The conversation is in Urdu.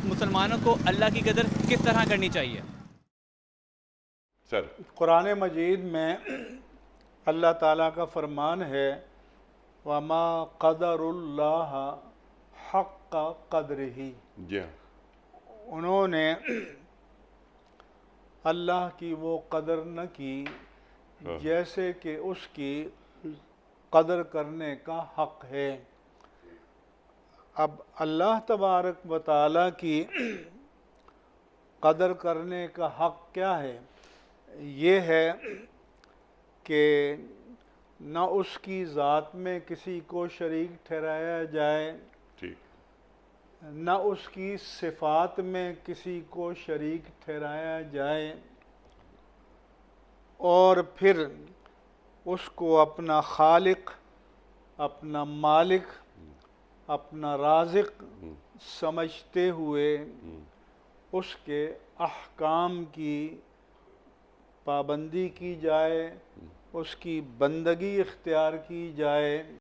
مسلمانوں کو اللہ کی قدر کس طرح کرنی چاہیے؟ سر قرآن مجید میں اللہ تعالیٰ کا فرمان ہے وَمَا قَدَرُ اللَّهَ حَقَّ قَدْرِهِ، جی ہاں انہوں نے اللہ کی وہ قدر نہ کی جیسے کہ اس کی قدر کرنے کا حق ہے۔ اب اللہ تبارک و تعالیٰ کی قدر کرنے کا حق کیا ہے؟ یہ ہے کہ نہ اس کی ذات میں کسی کو شریک ٹھہرایا جائے، ٹھیک نہ اس کی صفات میں کسی کو شریک ٹھہرایا جائے، اور پھر اس کو اپنا خالق، اپنا مالک، اپنا رازق سمجھتے ہوئے اس کے احکام کی پابندی کی جائے، اس کی بندگی اختیار کی جائے۔